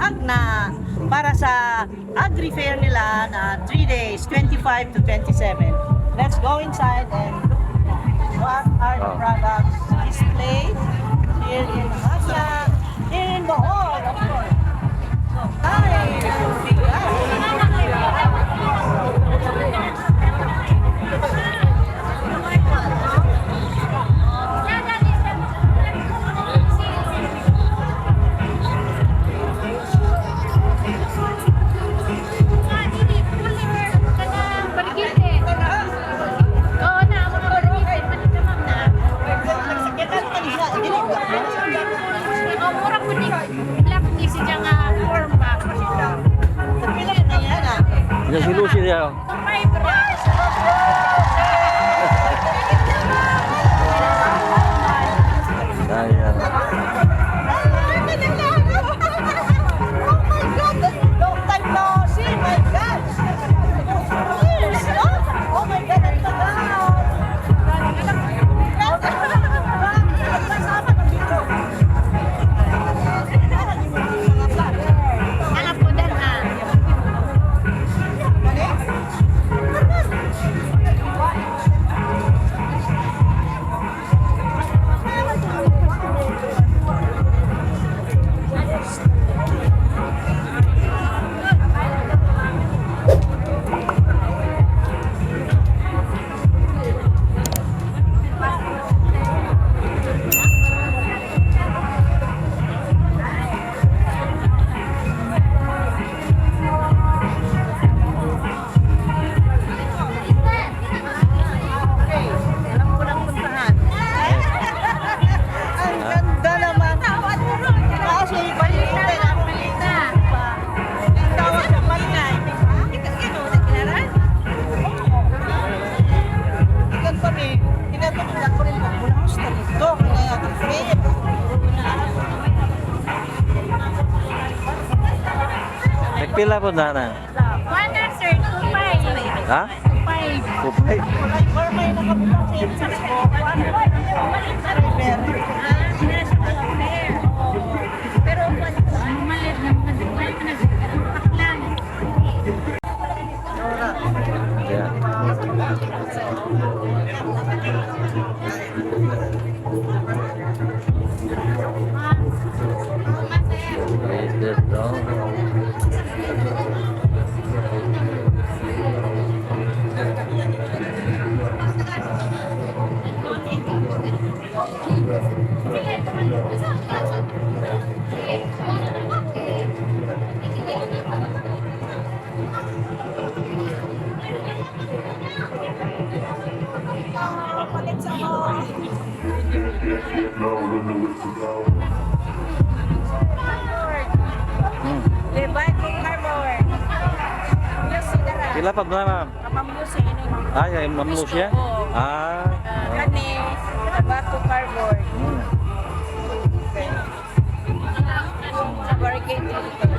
Agna para sa Agri Fair nila na 3 days, 25 to 27. Let's go inside and look what are the products displayed here in Asia, in Bohol, of course. So, Yan si Lucy niya. Ayan. long time no see, my God. Years, no? Oh my God, ang tagal. Nagpila po na na? Wala sir, 2.5. Ha? 2.5. Kupay. Pero malit na mga duwal na nagpaklan. Ayan. Is this wrong? Lebay kong harbor. Pila pa na ma'am? Kapambusin ini. Ay, ay mamlo siya? Ah. Kani, Tabaco Cardboard. Sa barricade dito.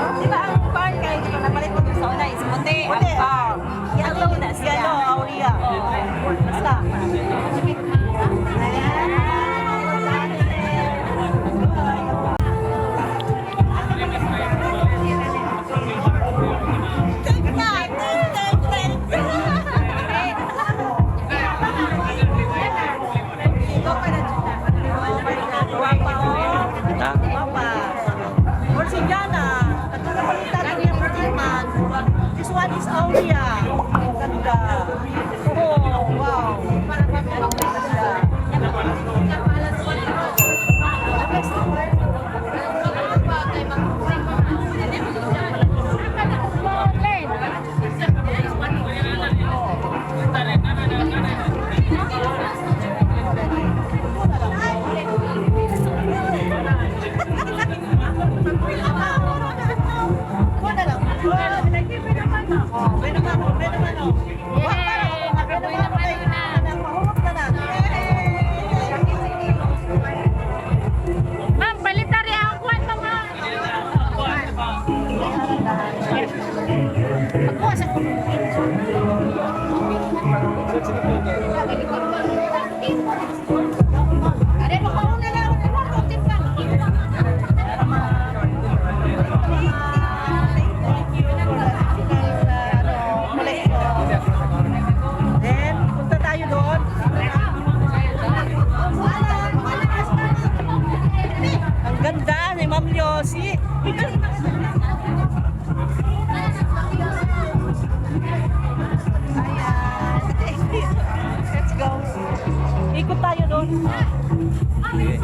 Di ba ang farm kayo dito nabalik ko sa una is puti ang Puti. farm. Yellow, na siya. yellow, Aurea. Basta. Ha? Papa. Porcellana. Nagkakapalitan ng yung Porcellana. This one is Aurea. Ganda. Oh, wow. Muna lang. Oh, may naman, may naman. Yay! Nakabuhay naman na. Mahulog na na. Ma'am, balitari ang kwan mo, ma'am. Pagkuha sa Are mo ko na lang. Kontin ka. Then, punta tayo doon. Ang ganda ni Ma'am Yossi. Ayan. Let's go. Ikot tayo doon. Sige.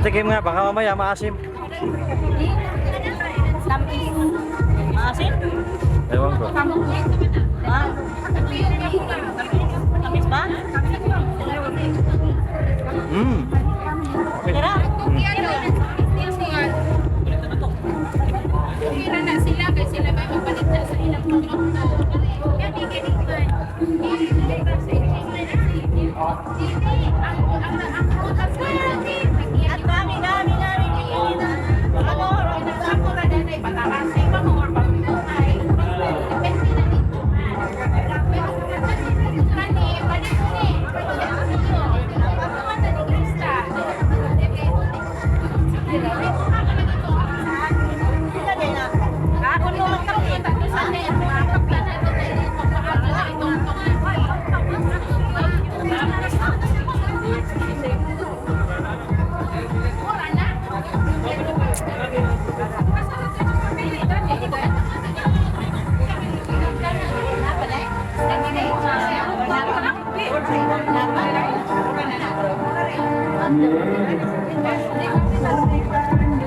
Patikim nga, baka mamaya maasim. Tamis. Maasim? Ewan ko. Ha? Tamis ba? Sarap. Kira na sila kasi sila may mapalit na sa ilang produkto. Yan, ikinipan. At dami. Ano? Sila din na.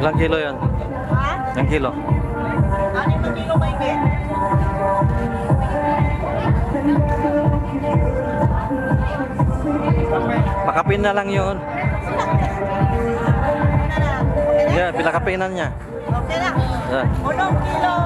Ilang kilo yan? Ha? Ilang kilo? 6 kilo may get. Pakapin na lang yun. Yeah, pinakapinan niya. Okay na. Yeah. 1 kilo.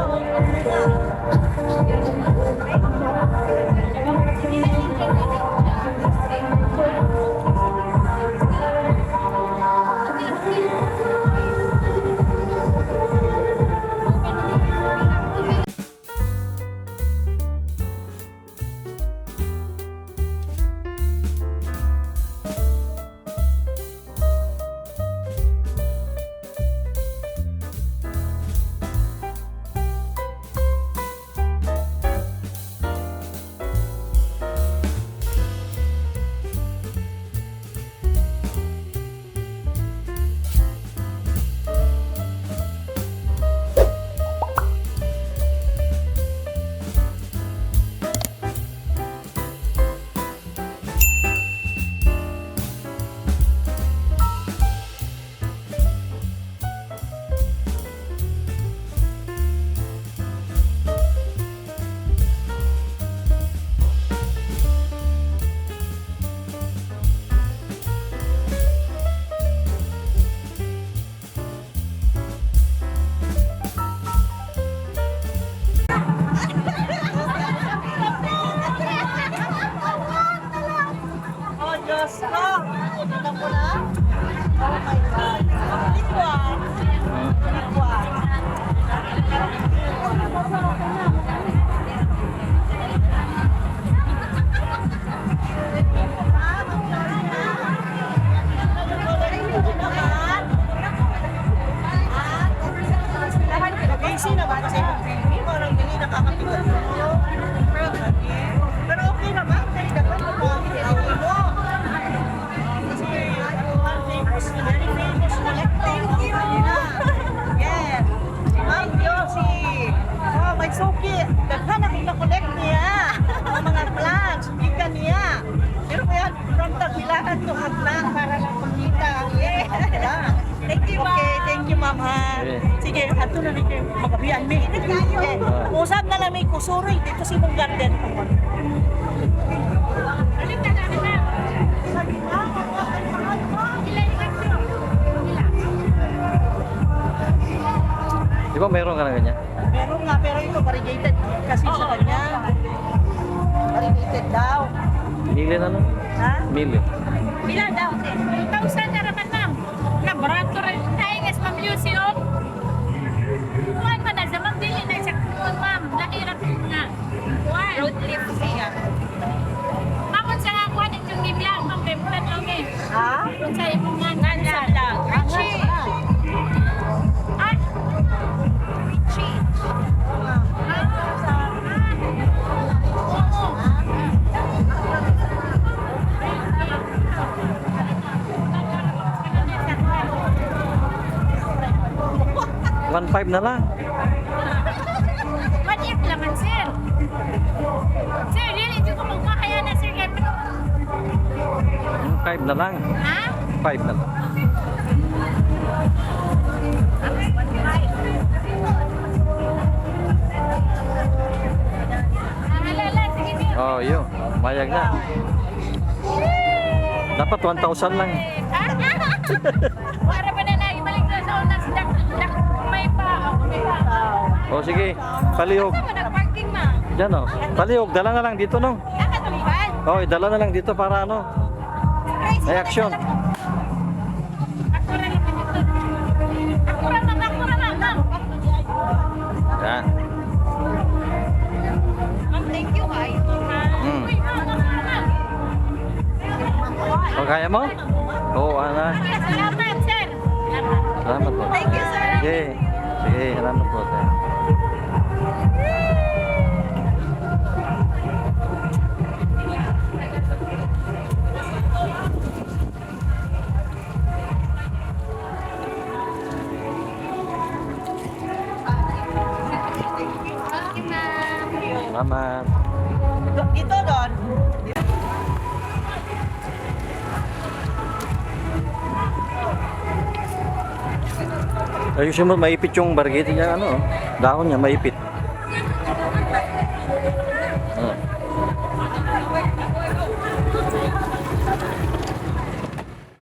Oh, Diyos ko! Tignan mo na. Oh my God. Likwan. Likwan. Busy na ba? Kasi parang hindi nakakapigil mo. Pero okay naman. Kasi dapat mo mo. Very famous collecting. Yes. Ma'am Josie. Oh, may suki. Daghan akong na-collect niya. Ang mga plants. Ikan niya. Pero kaya from Tagbilahan to Haglan para lang makita. Yeah. Thank you, ma'am. Okay, thank you, ma'am. Ha? Okay. Sige, ato na rin kayo magabihan. May init kayo. Usap na lang may kusuroy dito sa mong garden. Balik na namin na. Di ba mayroon ka na ganyan? Meron nga, pero ito variegated kasi sa kanya. Variegated daw. Mili na lang. Ha? Mili. Bila daw? 2,000 na naman, ma'am. Na barato rin tayo sa museum. Kuhan pa na sa ma'am, dili na sa kuhan, ma'am. Lahirap na. Kuhan. Road trip siya. Makon sa kuhan itong giblang, ma'am. Kaya bulan lang eh. Ha? Kung sa imong nga nanda. Richie. Ah. Richie. Ah, 1.5 na lang. Maliit naman, sir. Sir, really, hindi ko magmakaya na, sir. 5 na lang. Ha? 5 na lang. Pumayag na. Dapat 1,000 lang. Para ba na ibalik na sa unas may pa. May pa. O sige, palihog. Saan mo nag-parking ma? Diyan o. Palihog, dala na lang dito no. Nakatulipad. O, dala na lang dito para ano. May action. Akura lang dito. Akura lang, ma'am. Yan. Ma'am, thank you, ay. Uy, ma'am. O, kaya mo? Oo, ana. Salamat, sir. Salamat. Salamat po. Thank you, sir. Sige. Sige, salamat po. Sir. Thank you, ma'am. Salamat. Dito doon. Ayusin mo, maipit yung bargete niya, ano, dahon niya, maipit.